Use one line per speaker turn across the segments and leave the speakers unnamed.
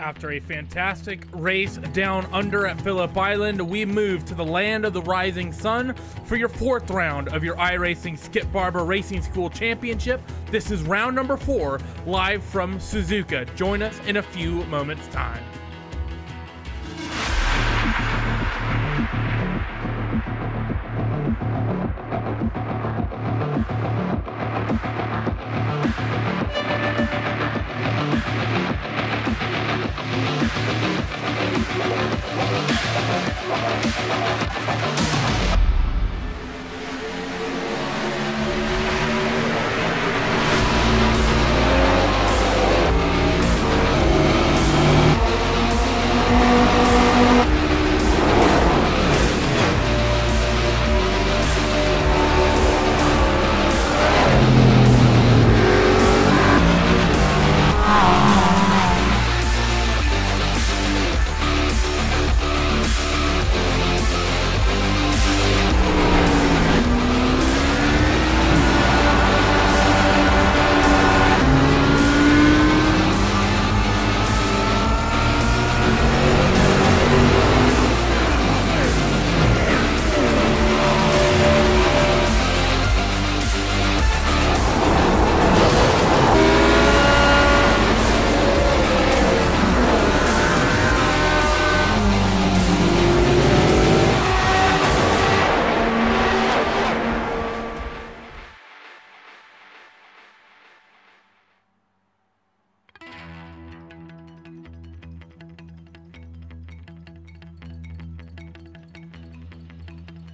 After a fantastic race down under at Phillip Island, we move to the land of the rising sun for your fourth round of your iRacing Skip Barber Racing School Championship. This is round number 4, live from Suzuka. Join us in a few moments' time.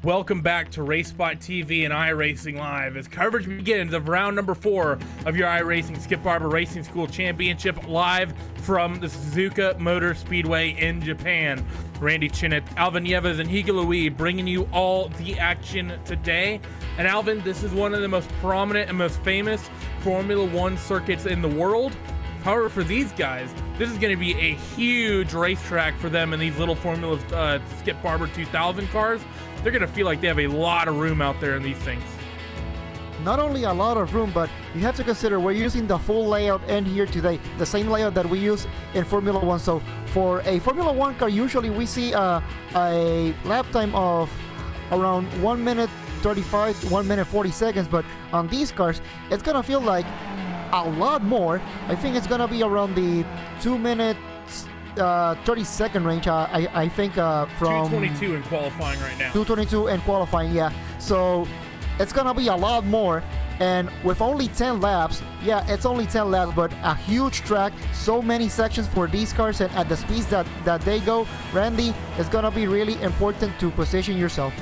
Welcome back to RaceSpot TV and iRacing Live as coverage begins of round number 4 of your iRacing Skip Barber Racing School Championship, live from the Suzuka Motor Speedway in Japan. Randy Chinnet, Alvin Nieves, and Higa Louis bringing you all the action today. And Alvin, this is one of the most prominent and most famous Formula One circuits in the world. However, for these guys, this is going to be a huge racetrack for them in these little Formula Skip Barber 2000 cars. They're going to feel like they have a lot of room out there in these things.
Not only a lot of room, but you have to consider we're using the full layout in here today, the same layout that we use in Formula One. So for a Formula One car, usually we see a lap time of around 1 minute 35, 1 minute 40 seconds, but on these cars, it's going to feel like a lot more. I think it's going to be around the 2 minutes 30-second range. I think from
222 in qualifying right now.
222 in qualifying, yeah. So it's gonna be a lot more, and with only 10 laps, yeah, it's only 10 laps, but a huge track, so many sections for these cars, and at the speeds that they go, Randy, it's gonna be really important to position yourself.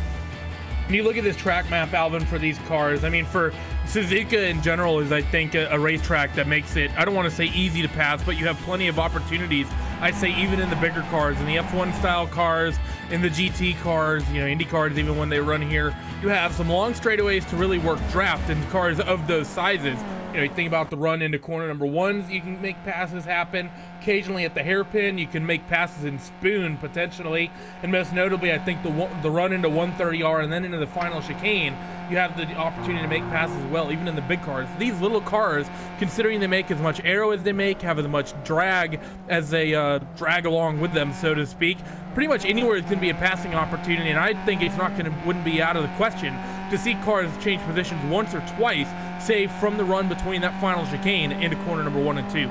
When you look at this track map, Alvin, for these cars, I mean, for Suzuka in general is, I think, a racetrack that makes it, I don't want to say easy to pass, but you have plenty of opportunities. I'd say even in the bigger cars, in the F1 style cars, in the GT cars, you know, Indy cars, even when they run here, you have some long straightaways to really work draft in cars of those sizes. You know, you think about the run into corner number 1s, you can make passes happen. Occasionally at the hairpin, you can make passes in spoon, potentially. And most notably, I think the run into 130R and then into the final chicane, you have the opportunity to make passes as well, even in the big cars. These little cars, considering they make as much aero as they make, have as much drag as they drag along with them, so to speak, pretty much anywhere is going to be a passing opportunity, and I think it's wouldn't be out of the question to see cars change positions once or twice, say from the run between that final chicane into corner number 1 and 2.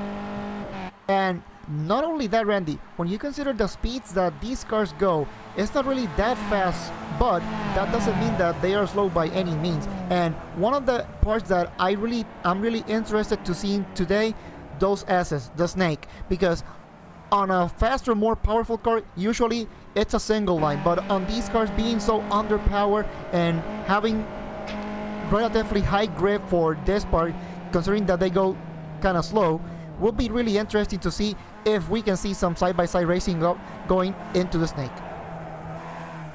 And not only that, Randy, when you consider the speeds that these cars go, it's not really that fast, but that doesn't mean that they are slow by any means. And one of the parts that I'm really interested to see today, those S's, the snake, because on a faster, more powerful car, usually it's a single line, but on these cars being so underpowered and having relatively high grip for this part, considering that they go kind of slow, will be really interesting to see if we can see some side-by-side racing going into the snake.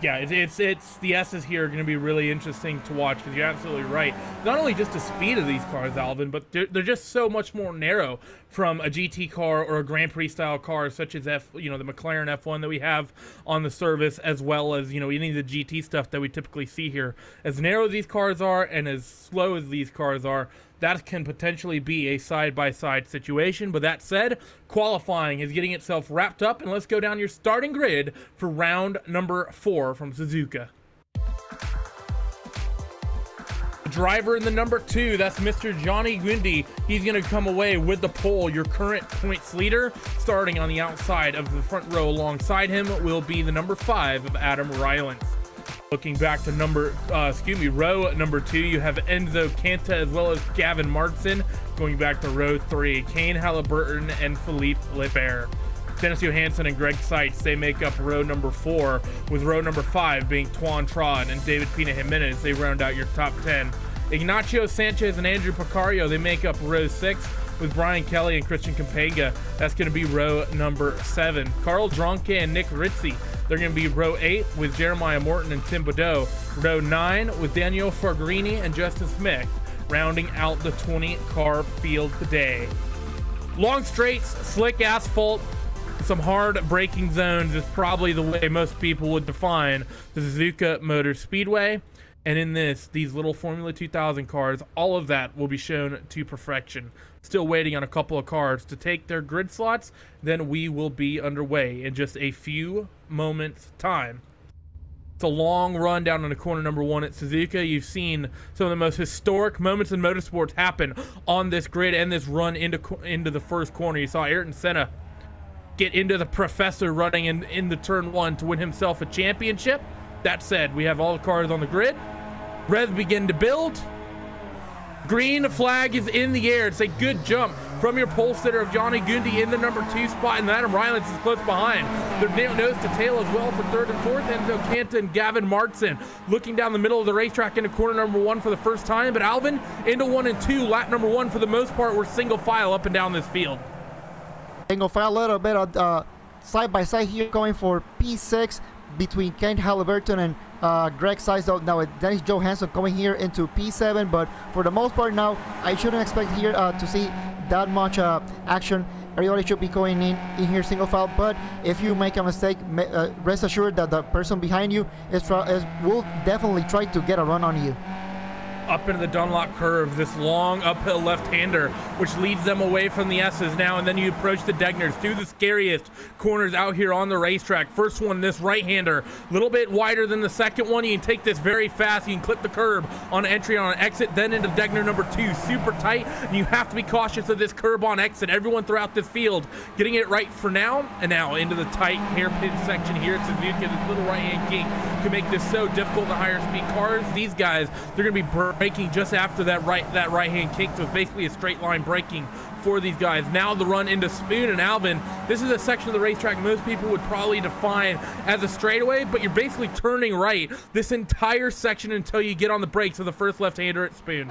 Yeah, it's the S's here are going to be really interesting to watch, because you're absolutely right. Not only just the speed of these cars, Alvin, but they're just so much more narrow from a GT car or a Grand Prix style car, such as the McLaren F1 that we have on the service, as well as, any of the GT stuff that we typically see here. As narrow as these cars are and as slow as these cars are, that can potentially be a side-by-side situation. But that said, qualifying is getting itself wrapped up, and let's go down your starting grid for round number 4 from Suzuka. Driver in the number 2, that's Mr. Johnny Guindy. He's going to come away with the pole, your current points leader. Starting on the outside of the front row alongside him will be the number 5 of Adam Rylance. Looking back to row number 2, you have Enzo Canta as well as Gavin Martin. Going back to row 3, Kane Halliburton and Philippe Lebert. Dennis Johansson and Greg Seitz, they make up row number 4, with row number 5 being Tuan Tron and David Pina Jimenez. They round out your top 10. Ignacio Sanchez and Andrew Picario, they make up row 6, with Brian Kelly and Christian Campega. That's going to be row number 7. Carl Dronke and Nick Ritzy, they're going to be row 8 with Jeremiah Morton and Tim Bodeau. Row 9 with Daniel Fargrini and Justin Smith, rounding out the 20-car field today. Long straights, slick asphalt, some hard braking zones is probably the way most people would define the Suzuka Motor Speedway. And in these little Formula 2000 cars, all of that will be shown to perfection. Still waiting on a couple of cars to take their grid slots, then we will be underway in just a few moments' time. It's a long run down on the corner number 1 at Suzuka. You've seen some of the most historic moments in motorsports happen on this grid and this run into the first corner. You saw Ayrton Senna get into the professor running in the turn 1 to win himself a championship. That said, we have all the cars on the grid. Reds begin to build. Green flag is in the air. It's a good jump from your pole sitter of Johnny Guindy in the number 2 spot, and Adam Rylance is close behind. They're nose to tail as well for 3rd and 4th. Enzo Canta and Gavin Martin looking down the middle of the racetrack into corner number 1 for the first time, but Alvin into 1 and 2, lap number 1 for the most part. We're single file up and down this field.
Single file, a little bit of side by side here, going for P6 between Kane Halliburton and Greg Seitz. Now Dennis Johansson coming here into P7, but for the most part now I shouldn't expect here to see that much action. Everybody should be going in here single file, but if you make a mistake, rest assured that the person behind you will definitely try to get a run on you.
Up into the Dunlop curve, this long uphill left-hander, which leads them away from the S's now, and then you approach the Degners, 2 of the scariest corners out here on the racetrack. First one, this right-hander, a little bit wider than the second one. You can take this very fast. You can clip the curb on entry on an exit, then into Degner number 2, super tight, and you have to be cautious of this curb on exit. Everyone throughout this field getting it right for now, and now into the tight hairpin section here at Suzuka. This little right-hand kink can make this so difficult in the higher speed cars. These guys, they're going to be braking just after that right-hand kick, so it's basically a straight line braking for these guys. Now the run into Spoon and Alvin. This is a section of the racetrack most people would probably define as a straightaway, but you're basically turning right this entire section until you get on the brakes of the first left-hander at Spoon.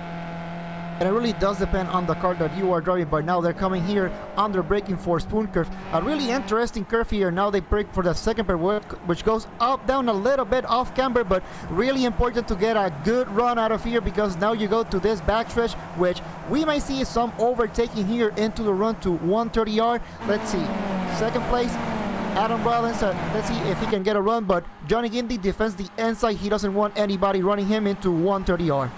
And it really does depend on the car that you are driving, but now they're coming here under braking for Spoon curve. A really interesting curve here. Now they brake for the second pair, which goes up, down a little bit off camber, but really important to get a good run out of here, because now you go to this backstretch, which we might see some overtaking here into the run to 130R. Let's see. Second place, Adam Rylance. Let's see if he can get a run, but Johnny Guindy defends the inside. He doesn't want anybody running him into 130R.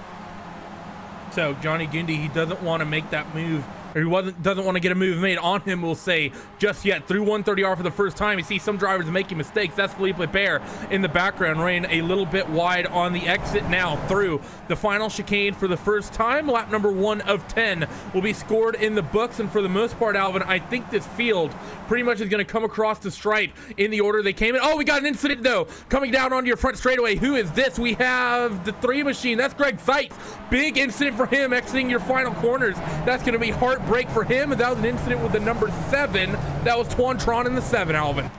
So Johnny Guindy, he doesn't want to make that move, or he doesn't want to get a move made on him, we'll say, just yet. Through 130R for the first time. You see some drivers making mistakes. That's Philippe Lebert in the background, running a little bit wide on the exit now through the final chicane for the first time. Lap number 1 of 10 will be scored in the books, and for the most part, Alvin, I think this field pretty much is going to come across the stripe in the order they came in. Oh, we got an incident, though, coming down onto your front straightaway. Who is this? We have the 3 machine. That's Greg Seitz. Big incident for him exiting your final corners. That's going to be heartbreak for him, and that was an incident with the number 7. That was Tuan Tron in the 7, Alvin.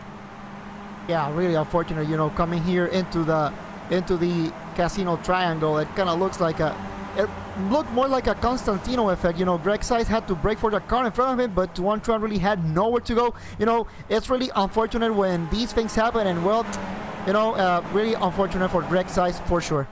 Yeah, really unfortunate, you know, coming here into the casino triangle. It kind of looks like it looked more like a Constantino effect. You know, Greg Seitz had to brake for the car in front of him, but Tuan Tron really had nowhere to go. You know, it's really unfortunate when these things happen, and well, you know, really unfortunate for Greg Seitz for sure.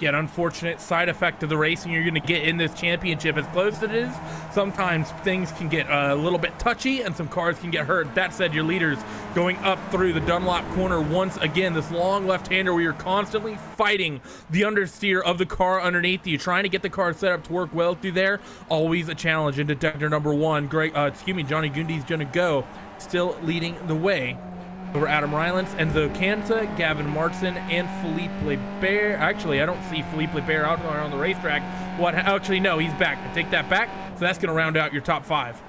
Yeah, an unfortunate side effect of the racing you're going to get in this championship. As close as it is, sometimes things can get a little bit touchy and some cars can get hurt. That said, your leaders going up through the Dunlop corner once again. This long left-hander where you're constantly fighting the understeer of the car underneath you, trying to get the car set up to work well through there. Always a challenge in detector number 1. Johnny Gundy's going to go, still leading the way over Adam Rylance, Enzo Canza, Gavin Martin, and Philippe Lebert. Actually, I don't see Philippe Lebert out on the racetrack. Actually, no, he's back. I take that back. So that's going to round out your top 5.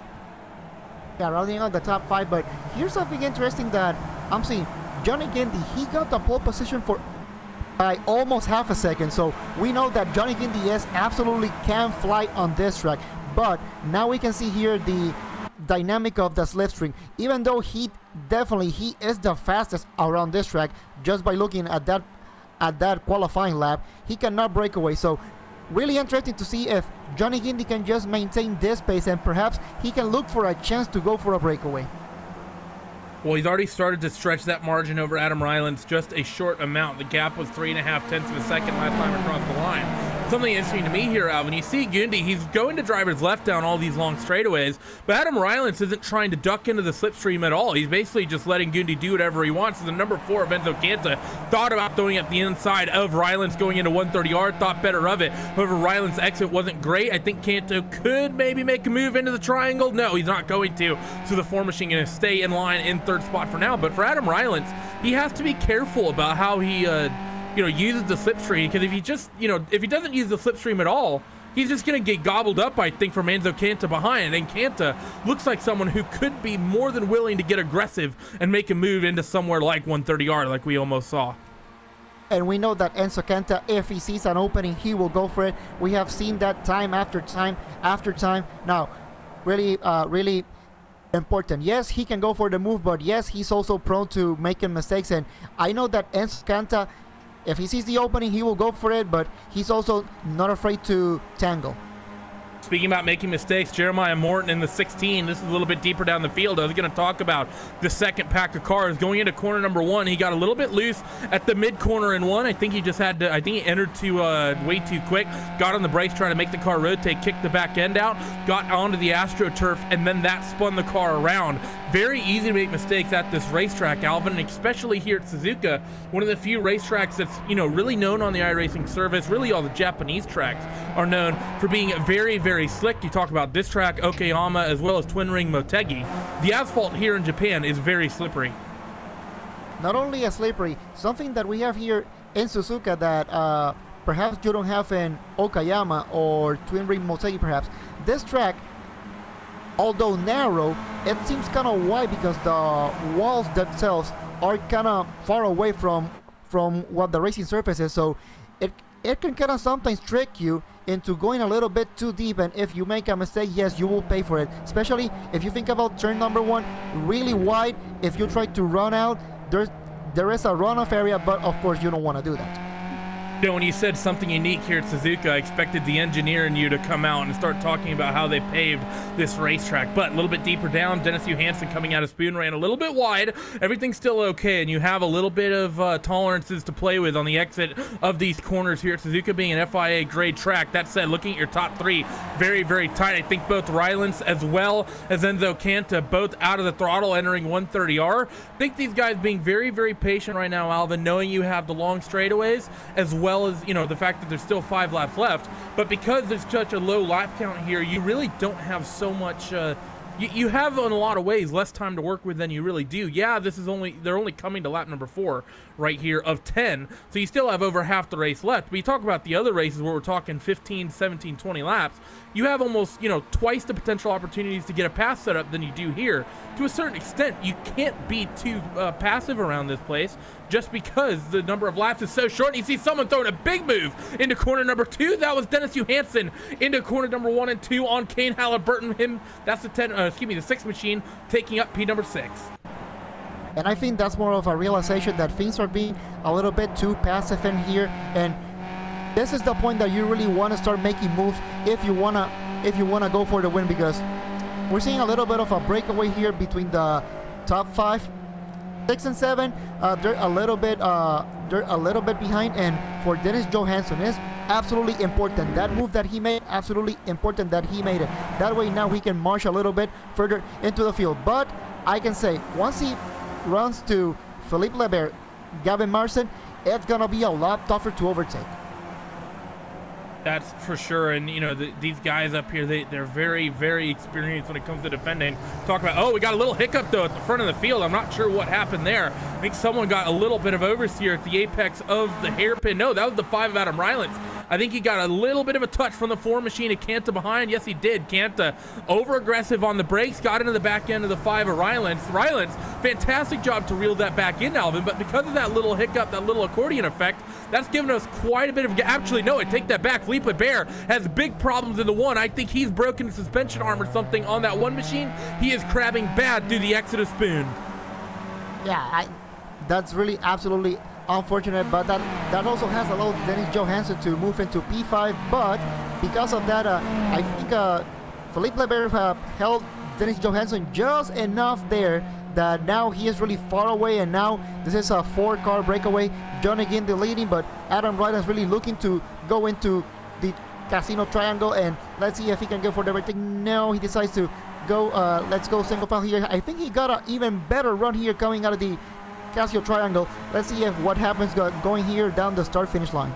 Yeah, rounding out the top 5. But here's something interesting that I'm seeing. Johnny Gundy, he got the pole position for by almost half a second. So we know that Johnny Gundy absolutely can fly on this track. But now we can see here the dynamic of the slipstream. Even though he is the fastest around this track, just by looking at that qualifying lap, he cannot break away. So really interesting to see if Johnny Gundy can just maintain this pace and perhaps he can look for a chance to go for a breakaway.
Well, he's already started to stretch that margin over Adam Rylance just a short amount. The gap was 3.5 tenths of a second last time across the line. Something interesting to me here, Alvin, you see Gundy, he's going to driver's left down all these long straightaways, but Adam Rylance isn't trying to duck into the slipstream at all. He's basically just letting Gundy do whatever he wants. So the number 4 of Enzo Canza thought about throwing up the inside of Rylance going into 130R, thought better of it. However, Rylance's exit wasn't great. I think Canto could maybe make a move into the triangle. No, he's not going to. So the 4 machine going to stay in line in 3rd spot for now. But for Adam Rylance, he has to be careful about how he uses the slipstream, because if he doesn't use the slipstream at all, he's just going to get gobbled up, I think, from Enzo Canza behind. And Canza looks like someone who could be more than willing to get aggressive and make a move into somewhere like 130R, like we almost saw.
And we know that Enzo Canza, if he sees an opening, he will go for it. We have seen that time after time after time. Now, really important. Yes, he can go for the move, but yes, he's also prone to making mistakes. And I know that Enzo Canza, if he sees the opening, he will go for it, but he's also not afraid to tangle.
Speaking about making mistakes, Jeremiah Morton in the 16. This is a little bit deeper down the field. I was going to talk about the second pack of cars. Going into corner number 1, he got a little bit loose at the mid-corner in 1. I think he just had to, I think he entered way too quick. Got on the brakes trying to make the car rotate, kicked the back end out, got onto the AstroTurf, and then that spun the car around. Very easy to make mistakes at this racetrack, Alvin, and especially here at Suzuka, one of the few racetracks that's, really known on the iRacing service. Really all the Japanese tracks are known for being very, very slick. You talk about this track, Okayama, as well as Twin Ring Motegi. The asphalt here in Japan is very slippery.
Not only slippery, something that we have here in Suzuka that perhaps you don't have in Okayama or Twin Ring Motegi perhaps. This track, although narrow, it seems kind of wide because the walls themselves are kind of far away from what the racing surface is. So it can kind of sometimes trick you into going a little bit too deep, and if you make a mistake, yes, you will pay for it. Especially if you think about turn number 1, really wide. If you try to run out, there is a runoff area, but of course you don't want to do that.
When you said something unique here at Suzuka, I expected the engineer in you to come out and start talking about how they paved this racetrack. But a little bit deeper down, Dennis Johansson coming out of Spoon ran a little bit wide. Everything's still okay, and you have a little bit of tolerances to play with on the exit of these corners here at Suzuka, being an FIA grade track. That said, looking at your top 3, very, very tight. I think both Rylance as well as Enzo Canza both out of the throttle entering 130R. I think these guys being very, very patient right now, Alvin, knowing you have the long straightaways as well as the fact that there's still 5 laps left. But because there's such a low lap count here, you really don't have so much you have in a lot of ways less time to work with than you really do. Yeah, they're only coming to lap number 4 right here of 10, so you still have over half the race left. But you talk about the other races where we're talking 15, 17, 20 laps, you have almost twice the potential opportunities to get a pass set up than you do here. To a certain extent, you can't be too passive around this place just because the number of laps is so short. And you see someone throwing a big move into corner number 2. That was Dennis Johansson into corner number 1 and 2 on Kane Halliburton. That's the 6 machine taking up P number 6.
And I think that's more of a realization that things are being a little bit too passive in here, and this is the point that you really want to start making moves if you wanna go for the win, because we're seeing a little bit of a breakaway here between the top 5. 6 and 7, they're a little bit they're a little bit behind, and for Dennis Johansson, it's absolutely important. That move that he made, absolutely important that he made it. That way now he can march a little bit further into the field. But I can say, once he runs to Philippe Lebert, Gavin Marcin, it's gonna be a lot tougher to overtake.
That's for sure. And you know, these guys up here, they're very, very experienced when it comes to defending. Talk about, oh, we got a little hiccup though at the front of the field. I'm not sure what happened there. I think someone got a little bit of oversteer at the apex of the hairpin. No, that was the 5 of Adam Rylance. I think he got a little bit of a touch from the 4 machine of Kanta behind. Yes, he did. Kanta over aggressive on the brakes, got into the back end of the 5 of Rylance. Rylance, fantastic job to reel that back in, Alvin, but because of that little hiccup, that little accordion effect, that's given us quite a bit of, actually, no, I take that back. Philippe Lebert has big problems in the 1. I think he's broken the suspension arm or something on that 1 machine. He is crabbing bad through the exit of Spoon.
Yeah, that's really absolutely unfortunate, but that also has allowed Dennis Johansson to move into P5, but because of that, I think Philippe Lebert held Dennis Johansson just enough there that now he is really far away, and now this is a 4-car breakaway. Johnny Guindy leading, but Adam Rylance really looking to go into the Casino Triangle, and let's see if he can go for the overtaking. No, he decides to go, let's go single file here. I think he got an even better run here coming out of the Casino Triangle. Let's see if what happens going here down the start-finish line.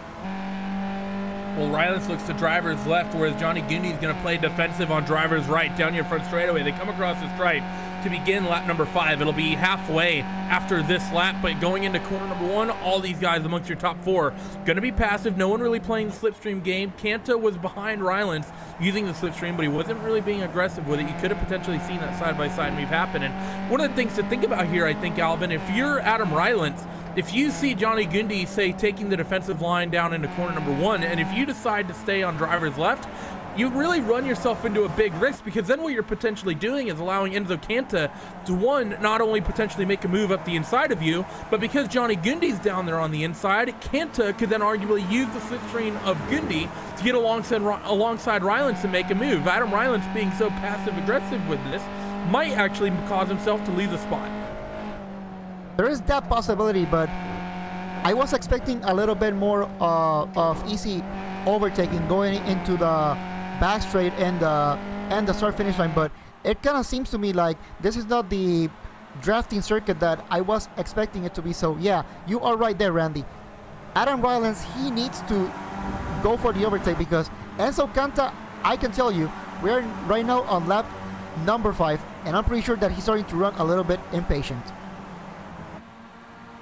Well, Rylance looks to driver's left, whereas Johnny Guindy is going to play defensive on driver's right down your front straightaway. They come across the stripe to begin lap number 5. It'll be halfway after this lap, but going into corner number 1, all these guys amongst your top 4 going to be passive. No one really playing the slipstream game. Kanta was behind Rylance using the slipstream, but he wasn't really being aggressive with it. You could have potentially seen that side-by-side move happen. And one of the things to think about here, I think, Alvin, if you're Adam Rylance, if you see Johnny Guindy, say, taking the defensive line down into corner number 1, and if you decide to stay on driver's left, you really run yourself into a big risk, because then what you're potentially doing is allowing Enzo Kanta to, one, not only potentially make a move up the inside of you, but because Johnny Gundy's down there on the inside, Kanta could then arguably use the slipstream of Gundy to get alongside Rylance and make a move. Adam Rylance, being so passive-aggressive with this, might actually cause himself to leave the spot.
There is that possibility, but I was expecting a little bit more of easy overtaking going into the back straight and the start finish line, but it kind of seems to me like this is not the drafting circuit that I was expecting it to be. So yeah, you are right there, Randy. Adam Rylance, he needs to go for the overtake, because Enzo Kanta, I can tell you, we're right now on lap number 5, and I'm pretty sure that he's starting to run a little bit impatient.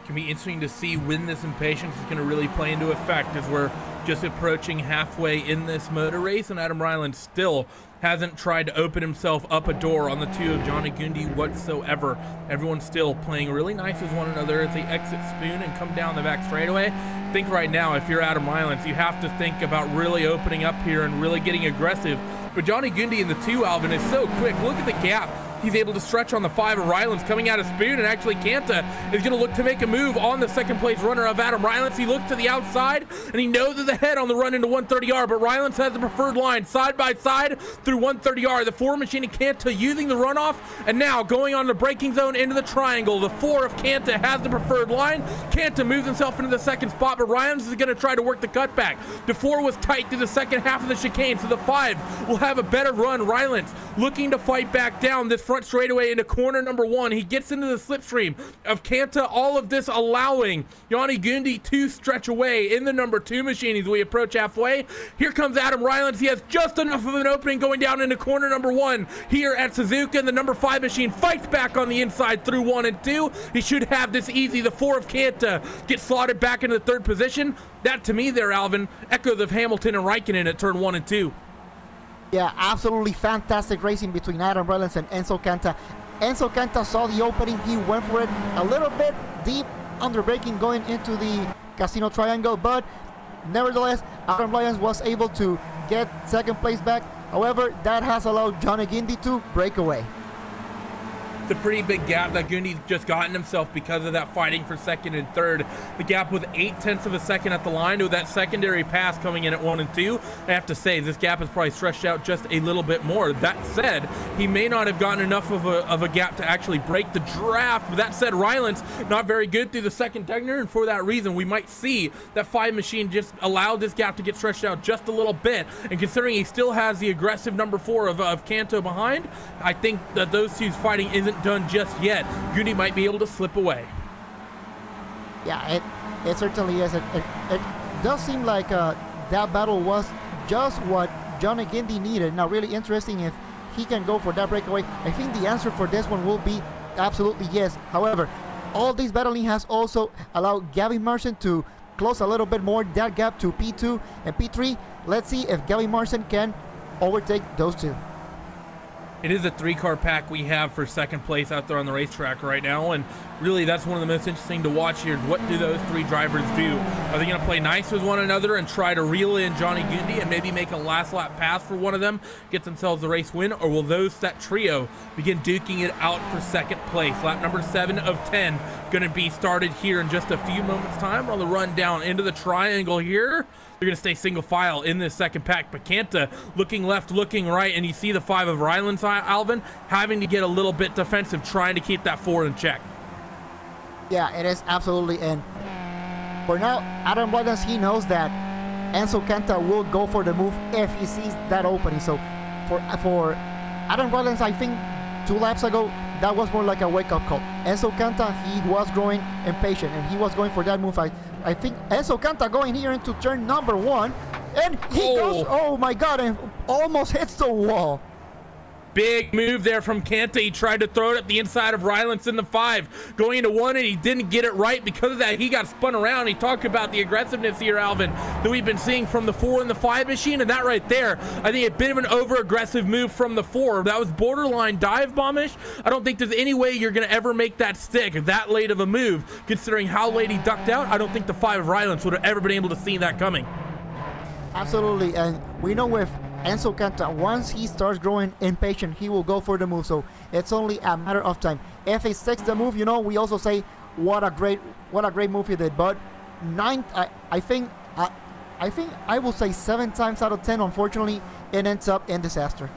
Can be interesting to see when this impatience is going to really play into effect, as we're just approaching halfway in this motor race, and Adam Rylance still hasn't tried to open himself up a door on the 2 of Johnny Guindy whatsoever. Everyone's still playing really nice with one another as they exit Spoon and come down the back straightaway. I think right now, if you're Adam Rylance, you have to think about really opening up here and really getting aggressive. But Johnny Guindy in the 2, Alvin, is so quick. Look at the gap he's able to stretch on the 5 of Rylance coming out of Spoon, and actually Kanta is going to look to make a move on the 2nd place runner of Adam Rylance. He looks to the outside, and he noses ahead on the run into 130R, but Rylance has the preferred line side by side through 130R. The 4 machine of Kanta using the runoff, and now going on the braking zone into the triangle. The 4 of Kanta has the preferred line. Kanta moves himself into the 2nd spot, but Rylance is going to try to work the cutback. The 4 was tight through the 2nd half of the chicane, so the 5 will have a better run. Rylance looking to fight back down this front straightaway into corner number 1. He gets into the slipstream of Kanta, all of this allowing Johnny Guindy to stretch away in the number 2 machine as we approach halfway. Here comes Adam Rylance. He has just enough of an opening going down into corner number 1 here at Suzuka, and the number 5 machine fights back on the inside through 1 and 2. He should have this easy. The 4 of Kanta gets slotted back into the 3rd position. That, to me there, Alvin, echoes of Hamilton and Raikkonen at turn 1 and 2.
Yeah, absolutely fantastic racing between Adam Rylance and Enzo Kanta. Enzo Kanta saw the opening. He went for it a little bit deep under braking going into the Casino Triangle, but nevertheless, Adam Rylance was able to get 2nd place back. However, that has allowed Johnny Guindy to break away.
It's a pretty big gap that Gundy's just gotten himself because of that fighting for second and third. The gap was 0.8 of a second at the line with that secondary pass coming in at 1 and 2. I have to say, this gap is probably stretched out just a little bit more. That said, he may not have gotten enough of a gap to actually break the draft. But that said, Ryland's not very good through the second tegner, and for that reason, we might see that 5 machine just allow this gap to get stretched out just a little bit. And considering he still has the aggressive number 4 of Kanto behind, I think that those two's fighting isn't done just yet. Gundy might be able to slip away.
Yeah, it certainly is. It does seem like that battle was just what Johnny Gundy needed. Now, really interesting if he can go for that breakaway. I think the answer for this one will be absolutely yes. However, all this battling has also allowed Gavin Marson to close a little bit more that gap to P2 and P3. Let's see if Gavin Marson can overtake those two.
It is a 3-car pack we have for second place out there on the racetrack right now, and really that's one of the most interesting to watch here. What do those 3 drivers do? Are they going to play nice with one another and try to reel in Johnny Gundy and maybe make a last lap pass for one of them, get themselves a race win, or will that trio begin duking it out for second place? Lap number 7 of 10 going to be started here in just a few moments time. We're on the run down into the triangle here. They're going to stay single file in this second pack. But Kanta looking left, looking right, and you see the 5 of Ryland's, Alvin, having to get a little bit defensive, trying to keep that 4 in check.
Yeah, it is absolutely. And for now, Adam Bladens, he knows that Enzo Kanta will go for the move if he sees that opening. So for Adam Bladens, I think 2 laps ago, that was more like a wake-up call. Enzo Kanta, he was growing impatient, and he was going for that move. I think Enzo Kanta going here into turn number 1, and he goes, oh my God, and almost hits the wall.
Big move there from Kanta. He tried to throw it at the inside of Rylance in the 5, going into 1, and he didn't get it right. Because of that, he got spun around. He talked about the aggressiveness here, Alvin, that we've been seeing from the 4 and the 5 machine, and that right there, I think a bit of an over-aggressive move from the 4. That was borderline dive bombish. I don't think there's any way you're going to ever make that stick that late of a move. Considering how late he ducked out, I don't think the 5 of Rylance would have ever been able to see that coming.
Absolutely, and we know with Enzo Kanta, once he starts growing impatient, he will go for the move. So it's only a matter of time. If he sticks the move, you know, we also say what a great move he did. But I think I will say 7 times out of 10, unfortunately, it ends up in disaster.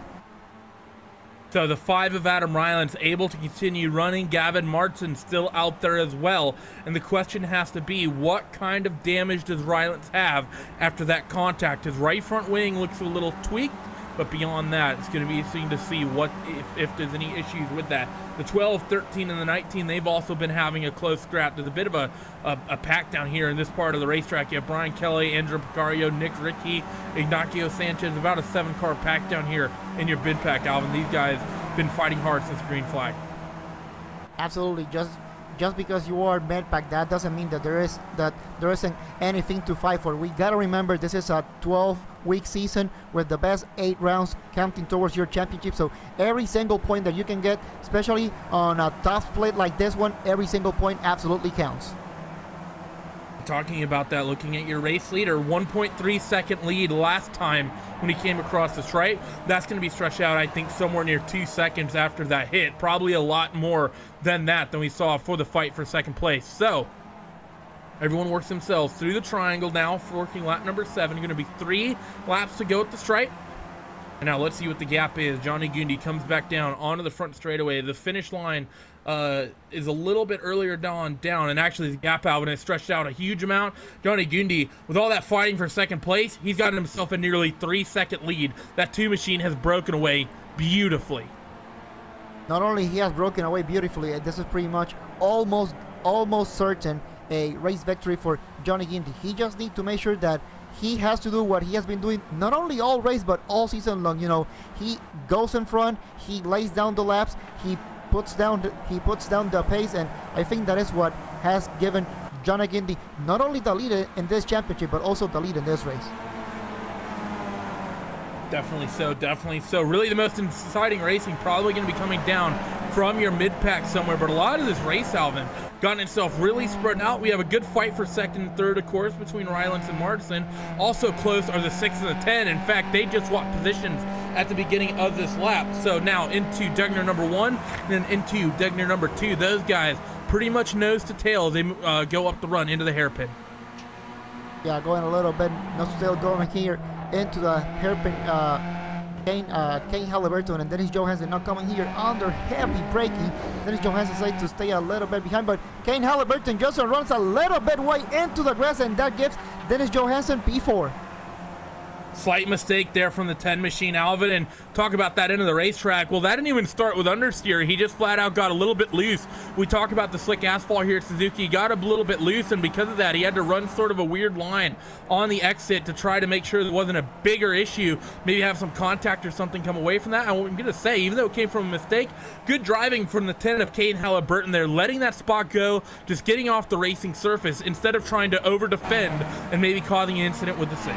So the 5 of Adam Rylance able to continue running. Gavin Martin still out there as well. And the question has to be, what kind of damage does Rylance have after that contact? His right front wing looks a little tweaked, but beyond that, it's going to be interesting to see what if there's any issues with that. The 12, 13, and the 19, they've also been having a close scrap. There's a bit of a pack down here in this part of the racetrack. You have Brian Kelly, Andrew Picario, Nick Ricky, Ignacio Sanchez, about a 7-car pack down here in your bid pack, Alvin. These guys been fighting hard since green flag.
Absolutely. Just because you are med pack, that doesn't mean that there isn't anything to fight for. We gotta remember this is a 12-week season with the best 8 rounds counting towards your championship. So every single point that you can get, especially on a tough split like this one, every single point absolutely counts.
Talking about that, looking at your race leader, 1.3 second lead last time when he came across the stripe. That's going to be stretched out, I think, somewhere near 2 seconds after that hit. Probably a lot more than that than we saw for the fight for second place. So everyone works themselves through the triangle now for working lap number 7. Going to be 3 laps to go at the stripe. And now let's see what the gap is. Johnny Gundy comes back down onto the front straightaway. The finish line is a little bit earlier down, and actually the gap out when it stretched out a huge amount. Johnny Gundy, with all that fighting for second place, he's gotten himself a nearly 3-second lead. That 2 machine has broken away beautifully.
Not only he has broken away beautifully, this is pretty much almost certain a race victory for Johnny Gundy. He just needs to make sure that he has to do what he has been doing not only all race but all season long. You know, he goes in front, he lays down the laps, he puts down the pace, and I think that is what has given Johnny Gundy not only the lead in this championship but also the lead in this race.
Definitely so, definitely so. Really the most exciting racing probably going to be coming down from your mid-pack somewhere, but a lot of this race, Alvin, gotten itself really spread out. We have a good fight for second and third, of course, between Rylance and Martin. Also close are the 6 and the 10. In fact, they just swapped positions at the beginning of this lap. So now into Degner number 1, and then into Degner number 2. Those guys pretty much nose to tail. They go up the run into the hairpin.
Yeah, going a little bit nose to tail, going here into the hairpin. Kane Halliburton and Dennis Johansson now coming here under heavy braking. Dennis Johansson decides to stay a little bit behind, but Kane Halliburton just runs a little bit way into the grass, and that gives Dennis Johansson P4.
Slight mistake there from the 10 machine, Alvin, and talk about that end of the racetrack. Well, that didn't even start with understeer. He just flat out got a little bit loose. We talk about the slick asphalt here at Suzuki. He got a little bit loose, and because of that, he had to run sort of a weird line on the exit to try to make sure there wasn't a bigger issue. Maybe have some contact or something come away from that. I'm going to say, even though it came from a mistake, good driving from the 10 of Kane Halliburton there, letting that spot go, just getting off the racing surface instead of trying to over-defend and maybe causing an incident with the 6.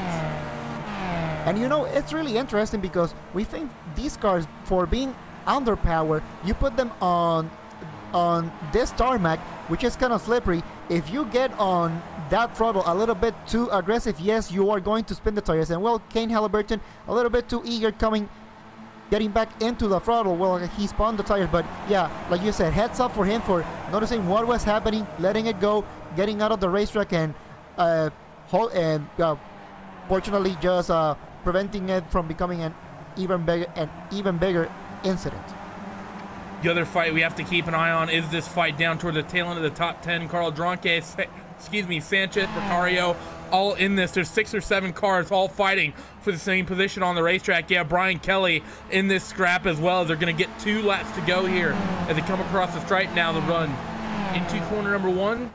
And you know, it's really interesting because we think these cars, for being underpowered, you put them on this tarmac, which is kind of slippery. If you get on that throttle a little bit too aggressive, yes, you are going to spin the tires. And well, Kane Halliburton a little bit too eager getting back into the throttle. Well, he spun the tires, but yeah, like you said, heads up for him for noticing what was happening, letting it go, getting out of the racetrack, and fortunately just preventing it from becoming an even bigger incident.
The other fight we have to keep an eye on is this fight down toward the tail end of the top 10. Carl Dronke, Sanchez, Vicario, all in this. There's 6 or 7 cars all fighting for the same position on the racetrack. Yeah, Brian Kelly in this scrap as well. They're going to get 2 laps to go here as they come across the stripe now. The run into corner number 1.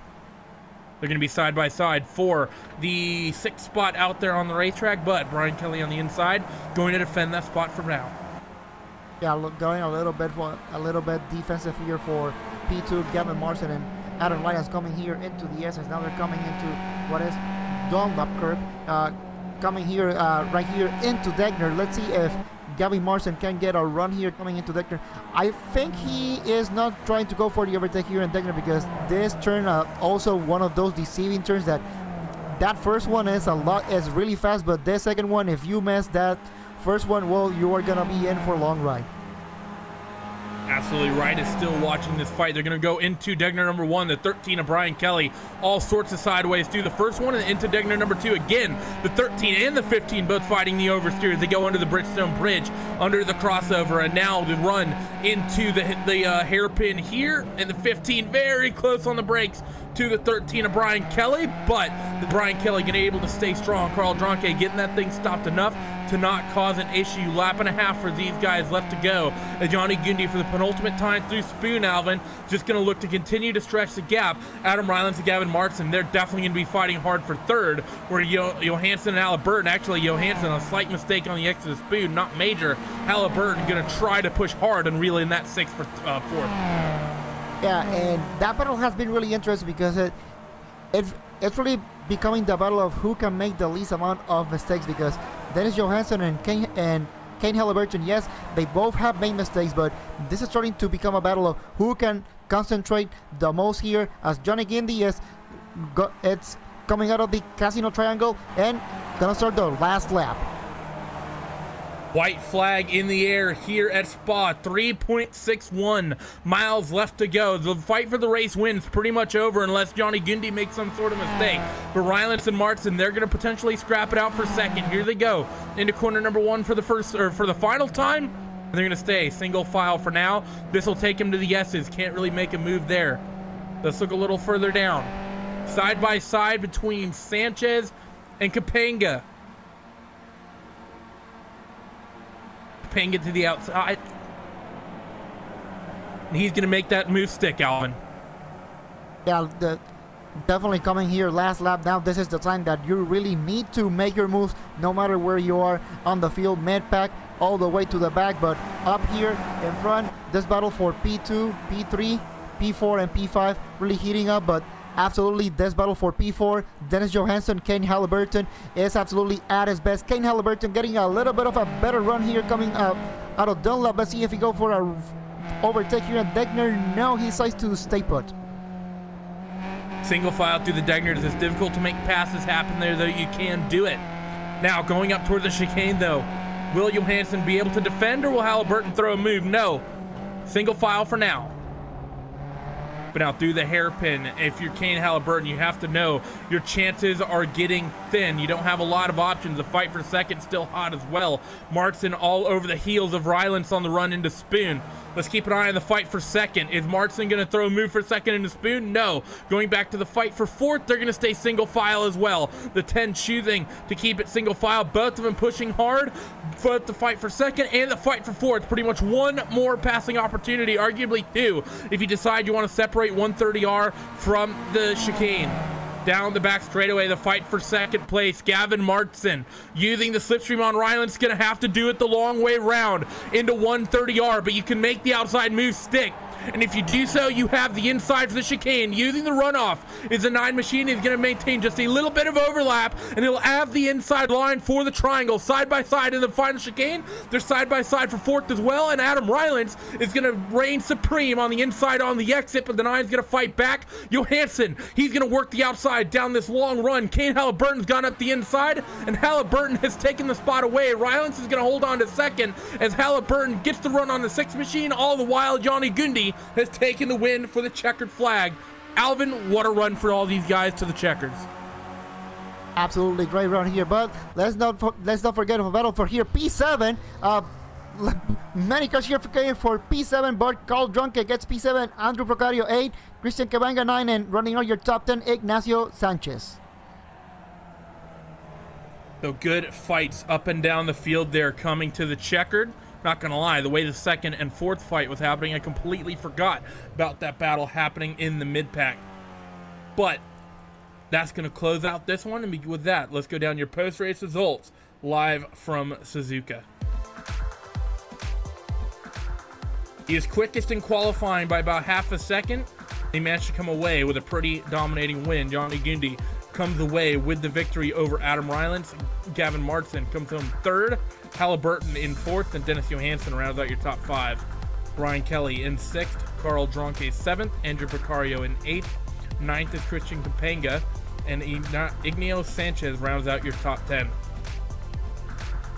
They're going to be side by side for the 6th spot out there on the racetrack, but Brian Kelly on the inside going to defend that spot for now.
Yeah, going a little bit defensive here for P2. Gavin Marson and Adam Lyons coming here into the SS. Now they're coming into what is Dunlop curve. Coming here right here into Degner. Let's see if Gavin Marson can get a run here coming into Degner. I think he is not trying to go for the overtake here in Degner, because this turn also one of those deceiving turns that first one is really fast, but this second one, if you mess that first one, well, you are gonna be in for a long ride.
Absolutely right, is still watching this fight. They're going to go into Degner number 1, the 13 of Brian Kelly, all sorts of sideways through the first one, and into Degner number 2 again. The 13 and the 15 both fighting the oversteers. They go under the Bridgestone Bridge, under the crossover, and now the run into the hairpin here, and the 15 very close on the brakes to the 13 of Brian Kelly, but the Brian Kelly getting able to stay strong. Carl Dronke getting that thing stopped enough to not cause an issue. Lap and a half for these guys left to go. Johnny Gundy for the penultimate time through Spoon, Alvin, just going to look to continue to stretch the gap. Adam Rylands and Gavin Martin, they're definitely going to be fighting hard for third, where Johansson and Halliburton, actually Johansson, a slight mistake on the exit of Spoon, not major. Halliburton going to try to push hard and reel in that 6 for fourth.
Yeah, and that battle has been really interesting because it's really becoming the battle of who can make the least amount of mistakes, because Dennis Johansson and Kane Halliburton, yes, they both have made mistakes, but this is starting to become a battle of who can concentrate the most here, as Johnny Gindy it's coming out of the Casino Triangle and gonna start the last lap.
White flag in the air here at Spa. 3.61 miles left to go. The fight for the race wins pretty much over unless Johnny Gundy makes some sort of mistake. But Rylands and Martin, they're going to potentially scrap it out for second. Here they go into corner number 1 for the final time. And they're going to stay single file for now. This will take him to the S's. Can't really make a move there. Let's look a little further down. Side by side between Sanchez and Capanga. Capanga to the outside. And he's going to make that move stick, Alvin.
Yeah, definitely coming here last lap. Now this is the time that you really need to make your moves, no matter where you are on the field, mid-pack, all the way to the back. But up here in front, this battle for P2, P3, P4, and P5 really heating up. But absolutely, this battle for P4, Dennis Johansson, Kane Halliburton is absolutely at his best. Kane Halliburton getting a little bit of a better run here coming out of Dunlop. Let's see if he go for a overtake here at Degner. No, he decides to stay put.
Single file through the Degners. It's difficult to make passes happen there, though you can do it. Now going up toward the chicane, though. Will Johansson be able to defend, or will Halliburton throw a move? No. Single file for now. But now through the hairpin, if you're Kane Halliburton, you have to know your chances are getting thin. You don't have a lot of options. The fight for second still hot as well. Martin all over the heels of Rylance on the run into Spoon. Let's keep an eye on the fight for second. Is Martin going to throw a move for second into Spoon? No. Going back to the fight for fourth, they're going to stay single file as well. The 10 choosing to keep it single file. Both of them pushing hard. Both the fight for second and the fight for fourth. Pretty much one more passing opportunity, arguably two, if you decide you want to separate 130R from the chicane. Down the back straightaway, the fight for second place. Gavin Martin using the slipstream on Rylance, gonna have to do it the long way round into 130R, but you can make the outside move stick. And if you do so, you have the inside for the chicane. Using the runoff is a 9 machine. He's going to maintain just a little bit of overlap, and he'll have the inside line for the triangle. Side by side in the final chicane. They're side by side for fourth as well, and Adam Rylance is going to reign supreme on the inside on the exit, but the 9's going to fight back. Johansson, he's going to work the outside down this long run. Kane Halliburton's gone up the inside, and Halliburton has taken the spot away. Rylance is going to hold on to second as Halliburton gets the run on the 6 machine. All the while, Johnny Gundy has taken the win for the checkered flag. Alvin, what a run for all these guys to the checkers.
Absolutely great run here, but let's not forget of a battle for here. P7, many cars here for P7, but Carl Drunke gets P7, Andrew Procario 8, Christian Cabanga 9, and running on your top 10, Ignacio Sanchez.
So good fights up and down the field there coming to the checkered. Not gonna lie, the way the second and fourth fight was happening, I completely forgot about that battle happening in the mid-pack. But that's gonna close out this one, and with that, let's go down your post-race results live from Suzuka. He is quickest in qualifying by about half a second. He managed to come away with a pretty dominating win. Johnny Gundy comes away with the victory over Adam Rylance. Gavin Martin comes home third. Halliburton in fourth, and Dennis Johansson rounds out your top 5. Brian Kelly in 6th. Carl Dronke 7th. Andrew Picario in 8th. 9th is Christian Capanga, and Ignacio Sanchez rounds out your top 10.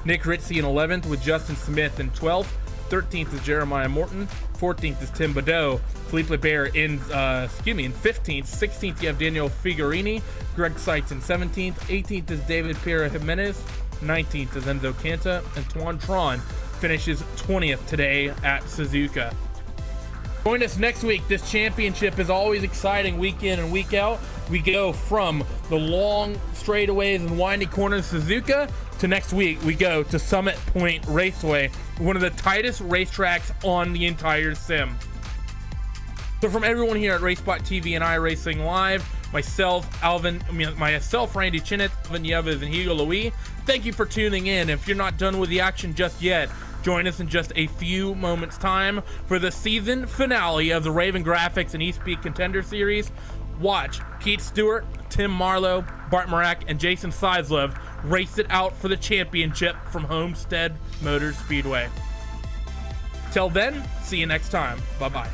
Nick Ritchie in 11th with Justin Smith in 12th. 13th is Jeremiah Morton. 14th is Tim Badeau. Philippe Lebert in 15th. 16th you have Daniel Figuerini. Greg Seitz in 17th. 18th is David Pera Jimenez. 19th is Enzo Canta. And Tuan Tron finishes 20th today at Suzuka. Join us next week. This championship is always exciting week in and week out. We go from the long straightaways and windy corners of Suzuka to next week we go to Summit Point Raceway, one of the tightest racetracks on the entire sim. So from everyone here at RaceSpot TV and iRacing Live, myself, Randy Chinnet, Alvin Nieves, and Hugo Louis, thank you for tuning in. If you're not done with the action just yet, join us in just a few moments time for the season finale of the Raven Graphics and eSpeed Contender Series. Watch Keith Stewart, Tim Marlowe, Bart Marak, and Jason Sizlove race it out for the championship from Homestead Motor Speedway. Till then, see you next time. Bye-bye.